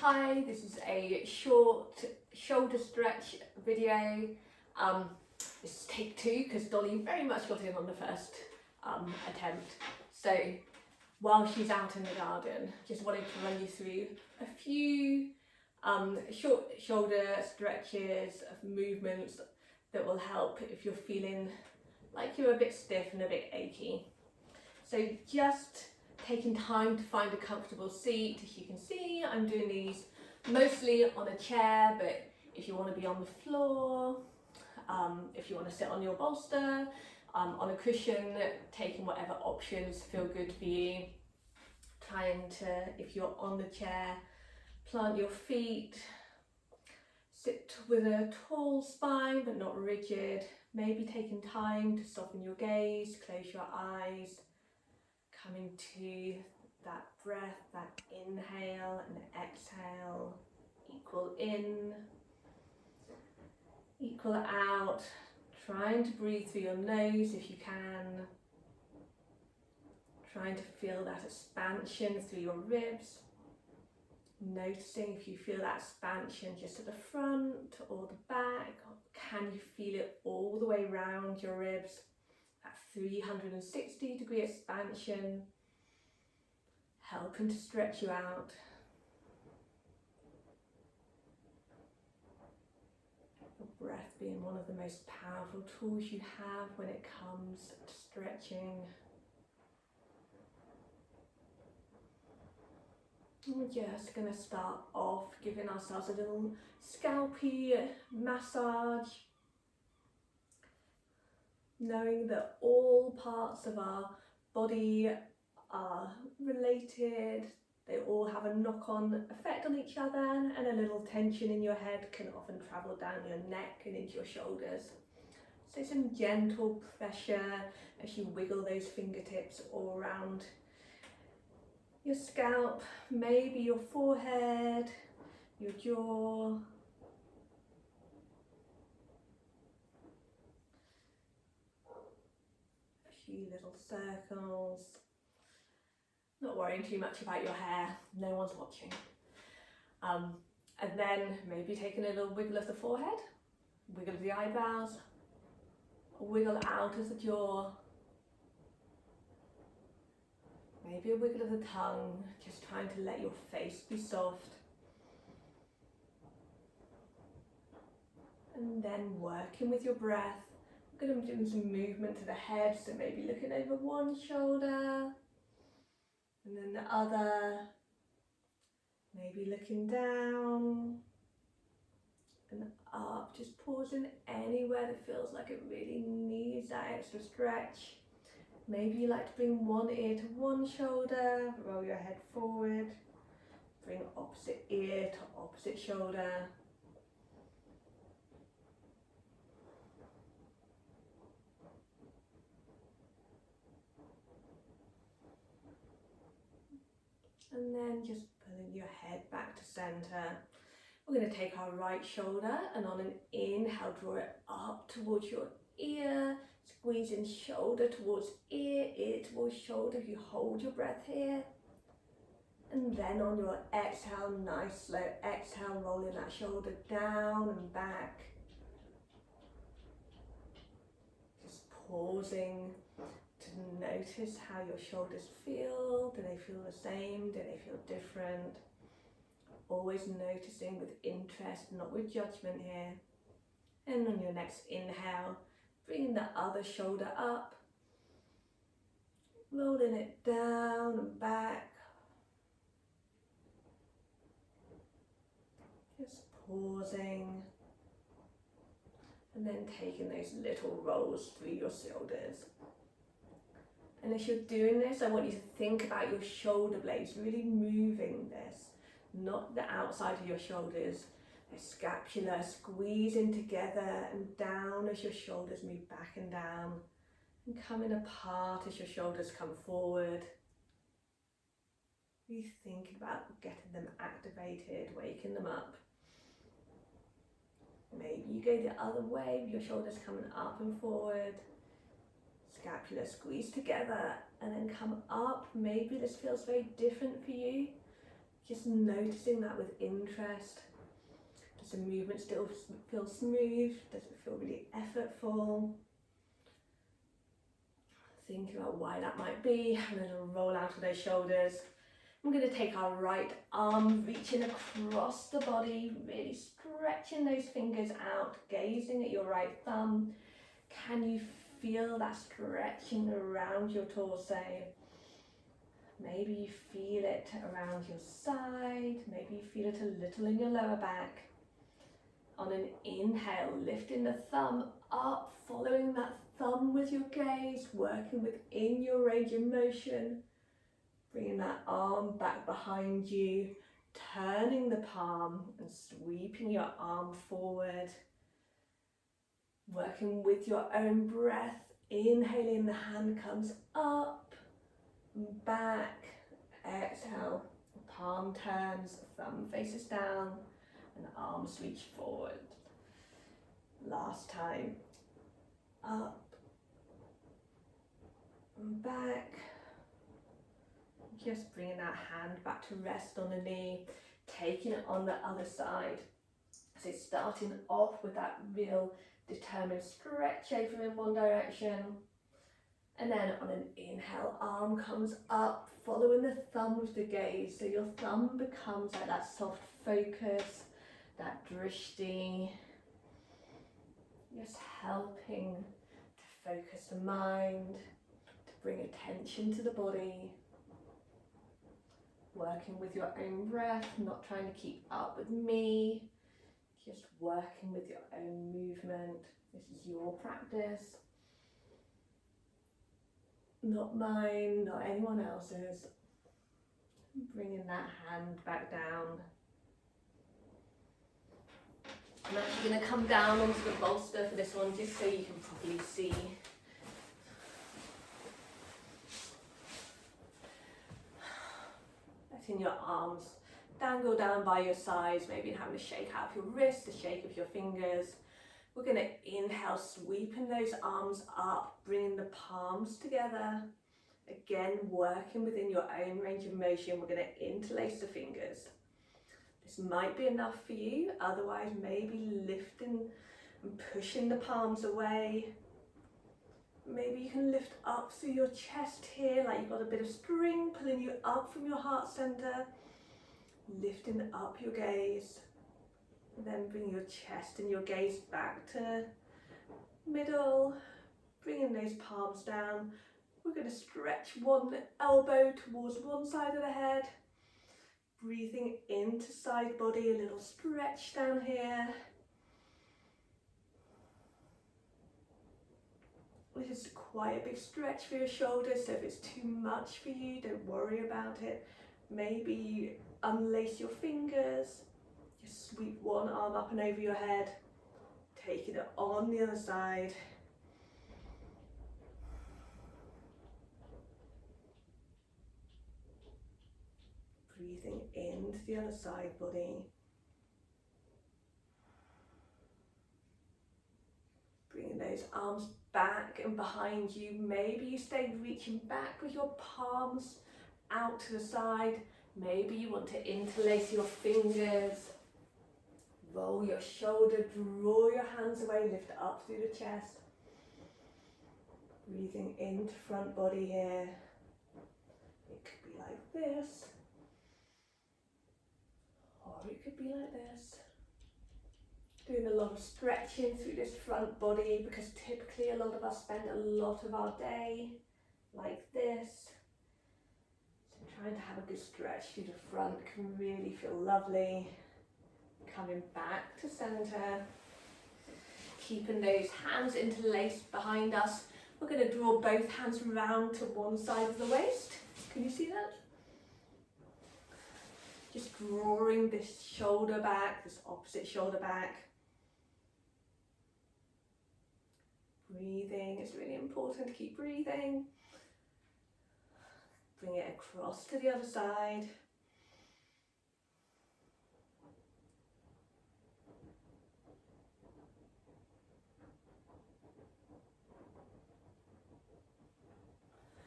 Hi, this is a short shoulder stretch video. This is take two because Dolly very much got in on the first attempt. So while she's out in the garden, just wanted to run you through a few short shoulder stretches of movements that will help if you're feeling like you're a bit stiff and a bit achy. So just taking time to find a comfortable seat. As you can see, I'm doing these mostly on a chair, but if you want to be on the floor, if you want to sit on your bolster, on a cushion, taking whatever options feel good for you. Trying to, if you're on the chair, plant your feet, sit with a tall spine but not rigid, maybe taking time to soften your gaze, close your eyes, coming to that breath, that inhale and exhale, equal in, equal out, trying to breathe through your nose if you can, trying to feel that expansion through your ribs, noticing if you feel that expansion just at the front or the back, can you feel it all the way around your ribs? 360-degree expansion, helping to stretch you out. The breath being one of the most powerful tools you have when it comes to stretching. We're just going to start off giving ourselves a little scalpy massage, knowing that all parts of our body are related, they all have a knock-on effect on each other, and a little tension in your head can often travel down your neck and into your shoulders. So some gentle pressure as you wiggle those fingertips all around your scalp, maybe your forehead, your jaw. Little circles, not worrying too much about your hair, no one's watching. And then maybe taking a little wiggle of the forehead, wiggle of the eyebrows, wiggle out of the jaw, maybe a wiggle of the tongue, just trying to let your face be soft. And then working with your breath. I'm going to be doing some movement to the head, so maybe looking over one shoulder and then the other, maybe looking down and up, just pausing anywhere that feels like it really needs that extra stretch. Maybe you like to bring one ear to one shoulder, roll your head forward, bring opposite ear to opposite shoulder. And then just pulling your head back to center. We're going to take our right shoulder and on an inhale, draw it up towards your ear, squeezing shoulder towards ear, ear towards shoulder. You hold your breath here. And then on your exhale, nice slow exhale, rolling that shoulder down and back. Just pausing to notice how your shoulders feel. Do they feel the same? Do they feel different? Always noticing with interest, not with judgment here. And on your next inhale, bringing the other shoulder up, rolling it down and back. Just pausing. And then taking those little rolls through your shoulders. And as you're doing this, I want you to think about your shoulder blades, really moving this, not the outside of your shoulders. The scapula squeezing together and down as your shoulders move back and down, and coming apart as your shoulders come forward. Really think about getting them activated, waking them up. Maybe you go the other way, your shoulders coming up and forward. Scapula squeeze together and then come up. Maybe this feels very different for you. Just noticing that with interest. Does the movement still feel smooth? Does it feel really effortful? Thinking about why that might be. Having a little roll out of those shoulders. I'm going to take our right arm, reaching across the body, really stretching those fingers out, gazing at your right thumb. Can you feel that stretching around your torso? Maybe you feel it around your side, maybe you feel it a little in your lower back. On an inhale, lifting the thumb up, following that thumb with your gaze, working within your range of motion. Bringing that arm back behind you, turning the palm and sweeping your arm forward. Working with your own breath, inhaling, the hand comes up and back. Exhale, palm turns, thumb faces down and arms reach forward. Last time, up and back. Just bringing that hand back to rest on the knee, taking it on the other side. So starting off with that real determined stretch over in one direction. And then on an inhale, arm comes up, following the thumb with the gaze. So your thumb becomes like that soft focus, that drishti. Just helping to focus the mind, to bring attention to the body. Working with your own breath, not trying to keep up with me, just working with your own movement. This is your practice, not mine, not anyone else's. Bringing that hand back down. I'm actually going to come down onto the bolster for this one, just so you can properly see. Letting your arms dangle down by your sides, maybe having a shake out of your wrist, a shake of your fingers. We're going to inhale, sweeping those arms up, bringing the palms together. Again, working within your own range of motion. We're going to interlace the fingers. This might be enough for you, otherwise maybe lifting and pushing the palms away. Maybe you can lift up through your chest here, like you've got a bit of string pulling you up from your heart center. Lifting up your gaze. And then bring your chest and your gaze back to middle. Bringing those palms down. We're going to stretch one elbow towards one side of the head. Breathing into side body, a little stretch down here. This is quite a big stretch for your shoulders, so if it's too much for you, don't worry about it. Maybe you unlace your fingers, just sweep one arm up and over your head, taking it on the other side. Breathing into the other side body. Bringing those arms back and behind you. Maybe you stay reaching back with your palms out to the side. Maybe you want to interlace your fingers. Roll your shoulder, draw your hands away, lift up through the chest. Breathing into front body here. It could be like this. Or it could be like this. Doing a lot of stretching through this front body, because typically a lot of us spend a lot of our day like this. So trying to have a good stretch through the front can really feel lovely. Coming back to center. Keeping those hands interlaced behind us. We're going to draw both hands round to one side of the waist. Can you see that? Just drawing this shoulder back, this opposite shoulder back. Breathing is really important to keep breathing. Bring it across to the other side.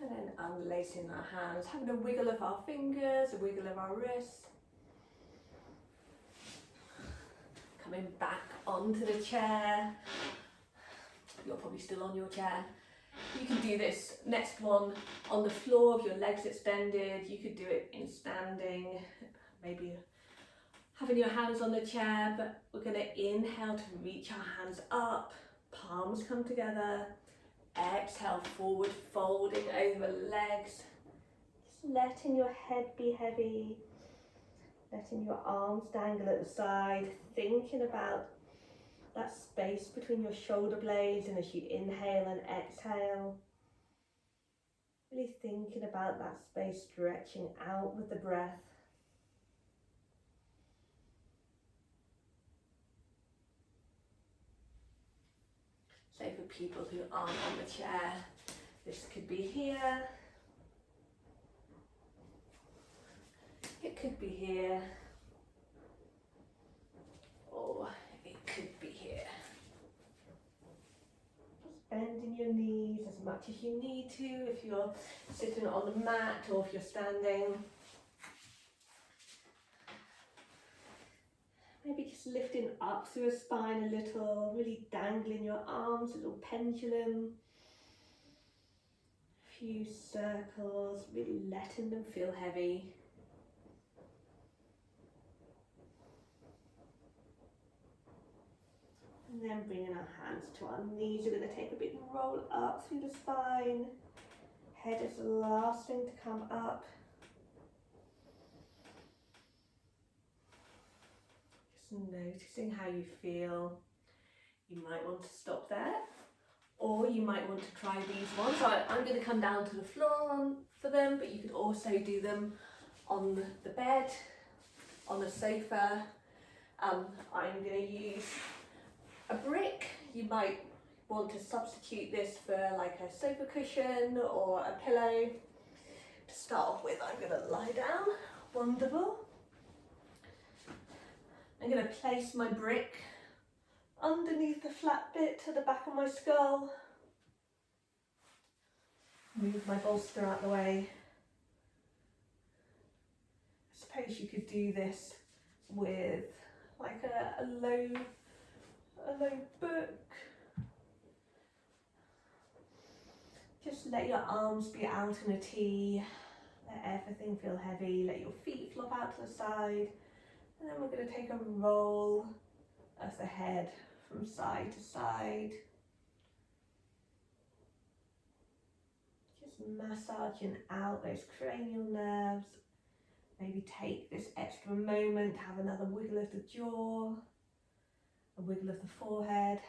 And then unlacing our hands, having a wiggle of our fingers, a wiggle of our wrists. Coming back onto the chair. You're probably still on your chair. You can do this next one on the floor with your legs extended. You could do it in standing, maybe having your hands on the chair, but we're going to inhale to reach our hands up, palms come together. Exhale, forward folding over legs. Just letting your head be heavy, letting your arms dangle at the side, thinking about that space between your shoulder blades, and as you inhale and exhale, really thinking about that space stretching out with the breath. So for people who aren't on the chair, this could be here, it could be here, or it could be here. Just bending your knees as much as you need to if you're sitting on the mat or if you're standing. Maybe just lifting up through your spine a little, really dangling your arms, a little pendulum. A few circles, really letting them feel heavy. And then bringing our hands to our knees. We're going to take a big roll up through the spine. Head is the last thing to come up. Noticing how you feel. You might want to stop there, or you might want to try these ones. So I'm going to come down to the floor for them, but you could also do them on the bed, on a sofa. I'm going to use a brick. You might want to substitute this for like a sofa cushion or a pillow. To start off with, I'm going to lie down. Wonderful. I'm going to place my brick underneath the flat bit to the back of my skull. Move my bolster out the way. I suppose you could do this with like a low book. Just let your arms be out in a T. Let everything feel heavy. Let your feet flop out to the side. And then we're going to take a roll of the head from side to side. Just massaging out those cranial nerves. Maybe take this extra moment to have another wiggle of the jaw, a wiggle of the forehead.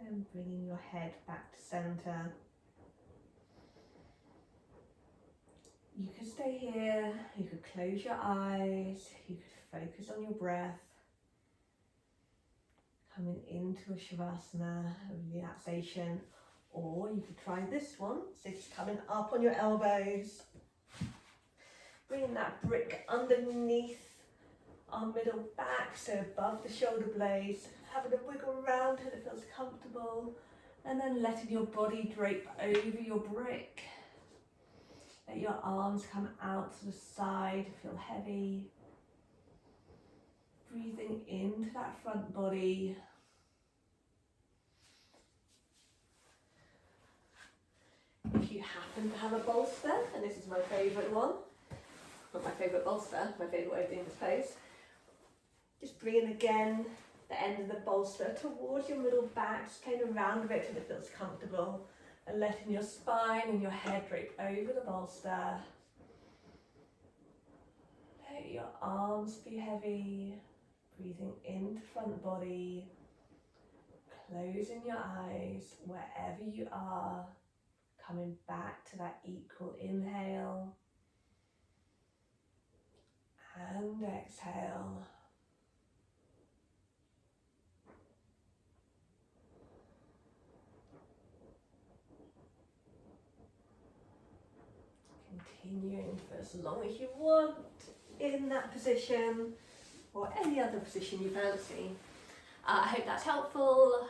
And bringing your head back to center. You could stay here, you could close your eyes, you could focus on your breath. Coming into a Shavasana, a relaxation, or you could try this one, so just coming up on your elbows. Bringing that brick underneath our middle back, so above the shoulder blades. Having a wiggle around till it feels comfortable, and then letting your body drape over your brick. Let your arms come out to the side, feel heavy. Breathing into that front body. If you happen to have a bolster, and this is my favourite one, not my favourite bolster, my favourite way of doing this pose, just bringing again the end of the bolster towards your middle back, just playing around with it till it feels comfortable, and letting your spine and your head drape over the bolster. Let your arms be heavy, breathing into front body, closing your eyes wherever you are, coming back to that equal inhale and exhale. Continuing for as long as you want in that position or any other position you fancy. I hope that's helpful.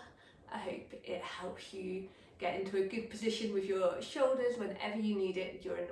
I hope it helps you get into a good position with your shoulders whenever you need it during